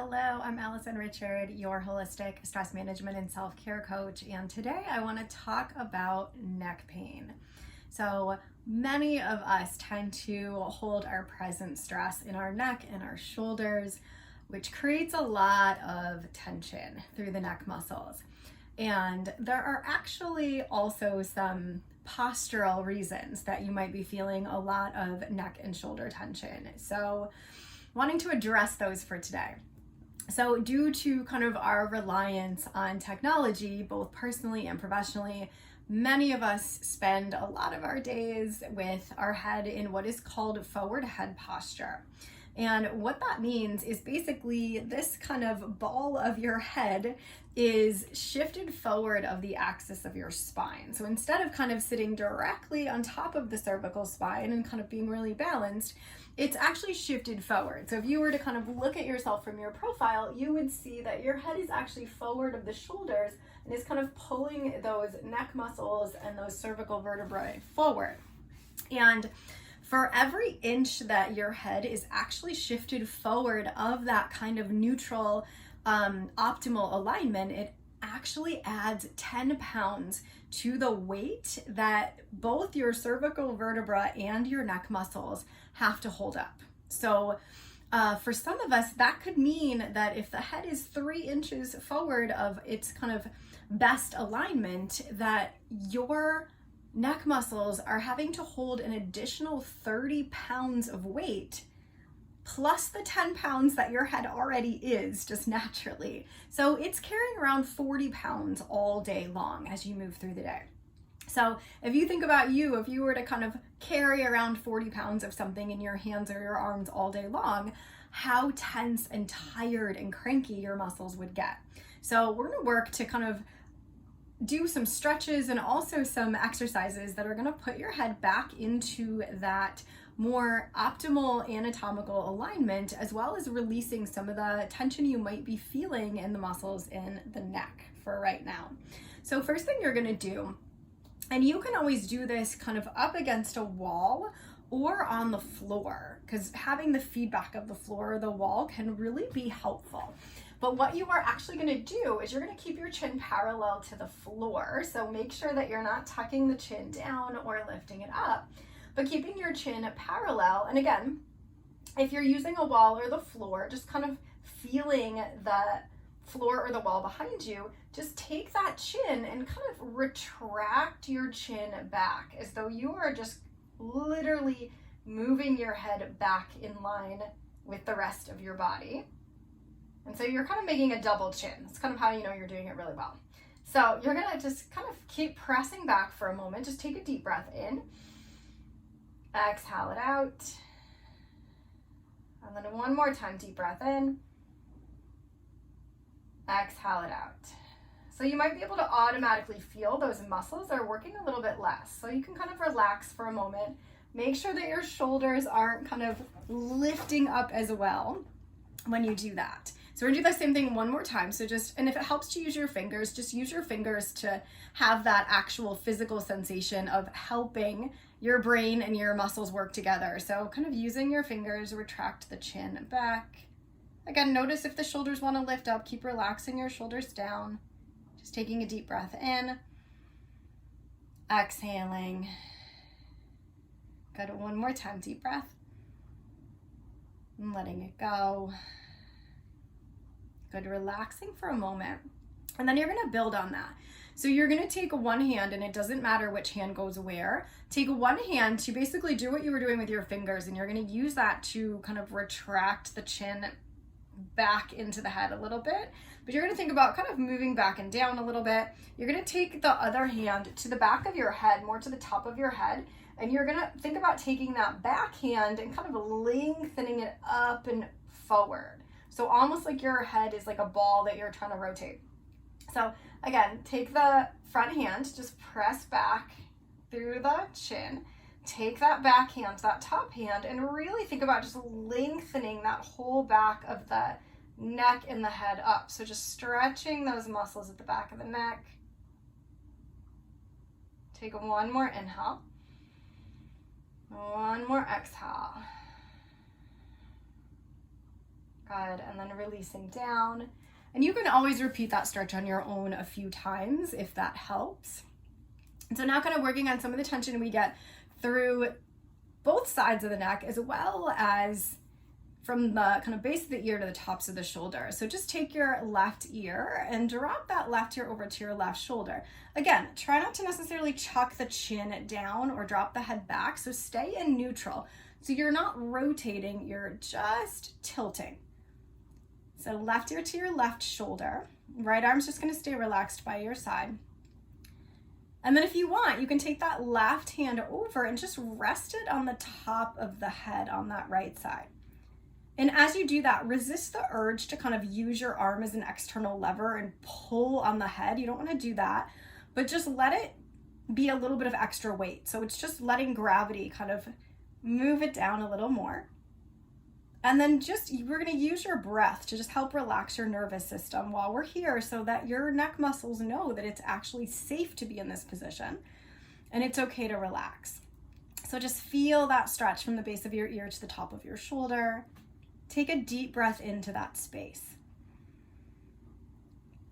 Hello, I'm Allison Richard, your holistic stress management and self-care coach, and today I want to talk about neck pain. So many of us tend to hold our present stress in our neck and our shoulders, which creates a lot of tension through the neck muscles. And there are actually also some postural reasons that you might be feeling a lot of neck and shoulder tension. So wanting to address those for today. So due to kind of our reliance on technology, both personally and professionally, many of us spend a lot of our days with our head in what is called forward head posture. And what that means is basically this kind of ball of your head is shifted forward of the axis of your spine. So instead of kind of sitting directly on top of the cervical spine and kind of being really balanced, it's actually shifted forward. So if you were to kind of look at yourself from your profile, you would see that your head is actually forward of the shoulders and is kind of pulling those neck muscles and those cervical vertebrae forward. And for every inch that your head is actually shifted forward of that kind of neutral, optimal alignment, it actually adds 10 pounds to the weight that both your cervical vertebra and your neck muscles have to hold up. So for some of us, that could mean that if the head is 3 inches forward of its kind of best alignment, that your neck muscles are having to hold an additional 30 pounds of weight plus the 10 pounds that your head already is just naturally. So it's carrying around 40 pounds all day long as you move through the day. So if you think about you, if you were to kind of carry around 40 pounds of something in your hands or your arms all day long, how tense and tired and cranky your muscles would get. So we're gonna work to kind of do some stretches and also some exercises that are going to put your head back into that more optimal anatomical alignment, as well as releasing some of the tension you might be feeling in the muscles in the neck for right now. So first thing you're going to do, and you can always do this kind of up against a wall or on the floor, because having the feedback of the floor or the wall can really be helpful. But what you are actually going to do is you're going to keep your chin parallel to the floor. So make sure that you're not tucking the chin down or lifting it up, but keeping your chin parallel. And again, if you're using a wall or the floor, just kind of feeling the floor or the wall behind you, just take that chin and kind of retract your chin back as though you are just literally moving your head back in line with the rest of your body. And so you're kind of making a double chin. That's kind of how you know you're doing it really well. So you're gonna just kind of keep pressing back for a moment. Just take a deep breath in. Exhale it out. And then one more time, deep breath in. Exhale it out. So you might be able to automatically feel those muscles are working a little bit less. So you can kind of relax for a moment. Make sure that your shoulders aren't kind of lifting up as well when you do that. So we're gonna do the same thing one more time. So and if it helps to use your fingers, just use your fingers to have that actual physical sensation of helping your brain and your muscles work together. So kind of using your fingers, retract the chin back. Again, notice if the shoulders wanna lift up, keep relaxing your shoulders down. Just taking a deep breath in, exhaling. Good, one more time, deep breath. And letting it go. Good, relaxing for a moment. And then you're gonna build on that. So you're gonna take one hand, and it doesn't matter which hand goes where. Take one hand to basically do what you were doing with your fingers, and you're gonna use that to kind of retract the chin back into the head a little bit. But you're gonna think about kind of moving back and down a little bit. You're gonna take the other hand to the back of your head, more to the top of your head, and you're gonna think about taking that back hand and kind of lengthening it up and forward. So almost like your head is like a ball that you're trying to rotate. So again, take the front hand, just press back through the chin, take that back hand, that top hand, and really think about just lengthening that whole back of the neck and the head up. So just stretching those muscles at the back of the neck. Take one more inhale. One more exhale. Good, and then releasing down. And you can always repeat that stretch on your own a few times if that helps. And so now kind of working on some of the tension we get through both sides of the neck, as well as from the kind of base of the ear to the tops of the shoulder. So just take your left ear and drop that left ear over to your left shoulder. Again, try not to necessarily chuck the chin down or drop the head back. So stay in neutral. So you're not rotating, you're just tilting. So left ear to your left shoulder. Right arm's just going to stay relaxed by your side. And then if you want, you can take that left hand over and just rest it on the top of the head on that right side. And as you do that, resist the urge to kind of use your arm as an external lever and pull on the head. You don't want to do that, but just let it be a little bit of extra weight. So it's just letting gravity kind of move it down a little more. And then we're going to use your breath to just help relax your nervous system while we're here, so that your neck muscles know that it's actually safe to be in this position and it's okay to relax. So just feel that stretch from the base of your ear to the top of your shoulder. Take a deep breath into that space.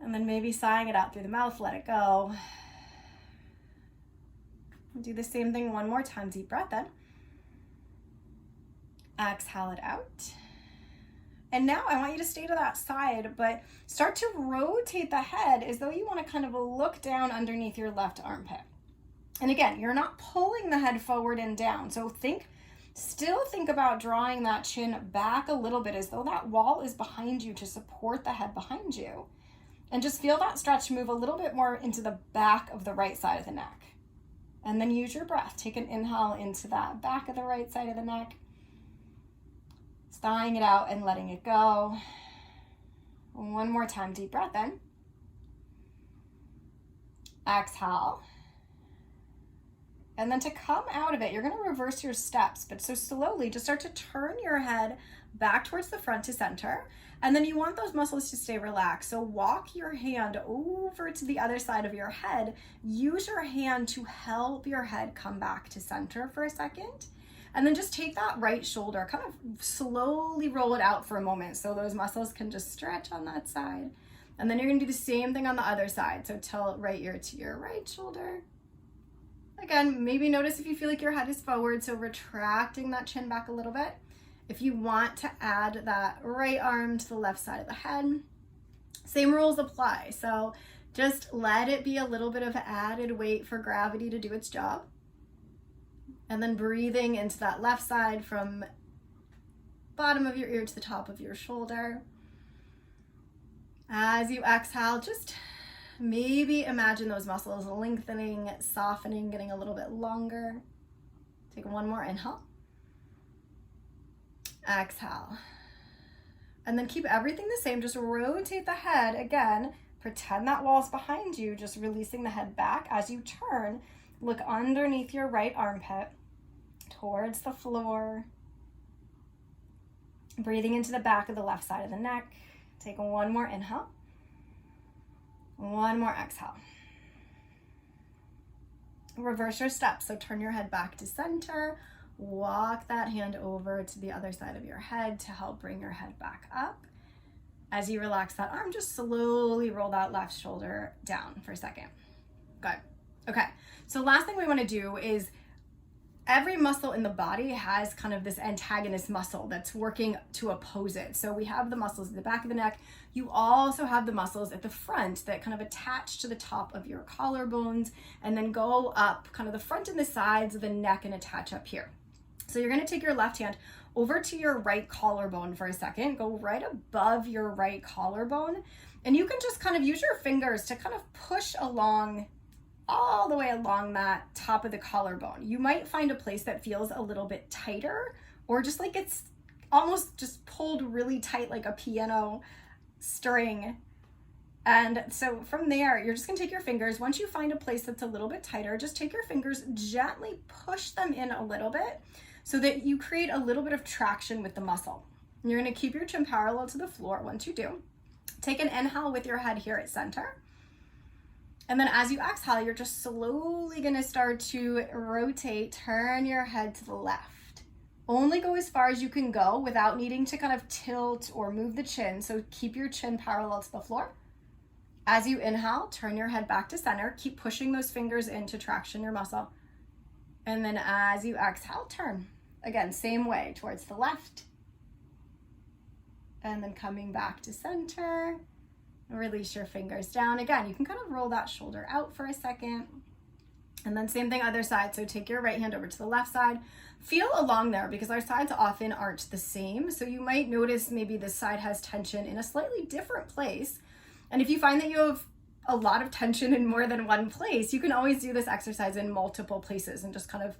And then maybe sighing it out through the mouth, let it go. Do the same thing one more time. Deep breath in. Exhale it out. And now I want you to stay to that side, but start to rotate the head as though you want to kind of look down underneath your left armpit. And again, you're not pulling the head forward and down. So still think about drawing that chin back a little bit as though that wall is behind you to support the head behind you. And just feel that stretch move a little bit more into the back of the right side of the neck. And then use your breath. Take an inhale into that back of the right side of the neck. Sighing it out and letting it go. One more time, deep breath in. Exhale. And then to come out of it, you're going to reverse your steps, but so slowly just start to turn your head back towards the front to center. And then you want those muscles to stay relaxed. So walk your hand over to the other side of your head. Use your hand to help your head come back to center for a second. And then just take that right shoulder, kind of slowly roll it out for a moment so those muscles can just stretch on that side. And then you're going to do the same thing on the other side. So tilt right ear to your right shoulder. Again, maybe notice if you feel like your head is forward, so retracting that chin back a little bit. If you want to add that right arm to the left side of the head, same rules apply. So just let it be a little bit of added weight for gravity to do its job. And then breathing into that left side from bottom of your ear to the top of your shoulder. As you exhale, just maybe imagine those muscles lengthening, softening, getting a little bit longer. Take one more inhale. Exhale. And then keep everything the same. Just rotate the head again. Pretend that wall's behind you, just releasing the head back. As you turn, look underneath your right armpit towards the floor. Breathing into the back of the left side of the neck. Take one more inhale. One more exhale. Reverse your steps. So turn your head back to center. Walk that hand over to the other side of your head to help bring your head back up. As you relax that arm, just slowly roll that left shoulder down for a second. Good. Okay. So last thing we want to do is every muscle in the body has kind of this antagonist muscle that's working to oppose it. So we have the muscles at the back of the neck. You also have the muscles at the front that kind of attach to the top of your collarbones and then go up kind of the front and the sides of the neck and attach up here. So you're going to take your left hand over to your right collarbone for a second. Go right above your right collarbone. And you can just kind of use your fingers to kind of push along all the way along that top of the collarbone. You might find a place that feels a little bit tighter, or just like it's almost just pulled really tight like a piano string. And so from there, you're just gonna take your fingers. Once you find a place that's a little bit tighter, just take your fingers, gently push them in a little bit so that you create a little bit of traction with the muscle. And you're gonna keep your chin parallel to the floor. Once you do, take an inhale with your head here at center. And then as you exhale, you're just slowly gonna start to rotate, turn your head to the left. Only go as far as you can go without needing to kind of tilt or move the chin. So keep your chin parallel to the floor. As you inhale, turn your head back to center. Keep pushing those fingers in to traction your muscle. And then as you exhale, turn. Again, same way, towards the left. And then coming back to center. Release your fingers down. Again, you can kind of roll that shoulder out for a second. And then same thing, other side. So take your right hand over to the left side. Feel along there because our sides often aren't the same. So you might notice maybe this side has tension in a slightly different place. And if you find that you have a lot of tension in more than one place, you can always do this exercise in multiple places and just kind of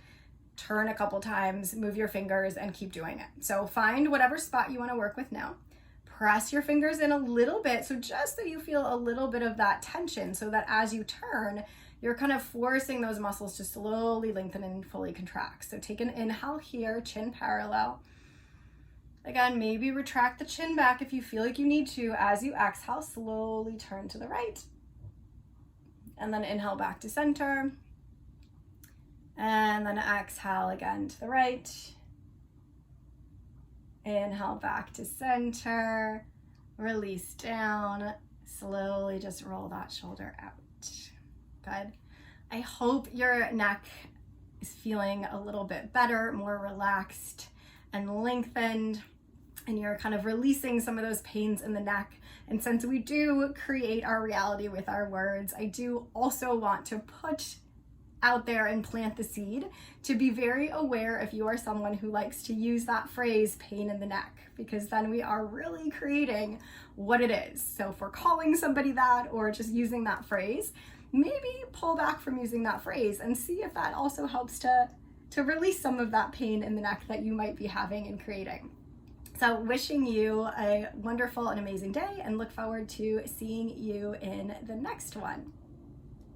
turn a couple times, move your fingers, and keep doing it. So find whatever spot you want to work with now. Press your fingers in a little bit, so just so you feel a little bit of that tension, so that as you turn, you're kind of forcing those muscles to slowly lengthen and fully contract. So take an inhale here, chin parallel. Again, maybe retract the chin back if you feel like you need to. As you exhale, slowly turn to the right. And then inhale back to center. And then exhale again to the right. Inhale back to center. Release down. Slowly just roll that shoulder out. Good. I hope your neck is feeling a little bit better, more relaxed and lengthened, and you're kind of releasing some of those pains in the neck. And since we do create our reality with our words, I do also want to put out there and plant the seed to be very aware if you are someone who likes to use that phrase, pain in the neck, because then we are really creating what it is. So if we're calling somebody that or just using that phrase, maybe pull back from using that phrase and see if that also helps to release some of that pain in the neck that you might be having and creating. So wishing you a wonderful and amazing day, and look forward to seeing you in the next one.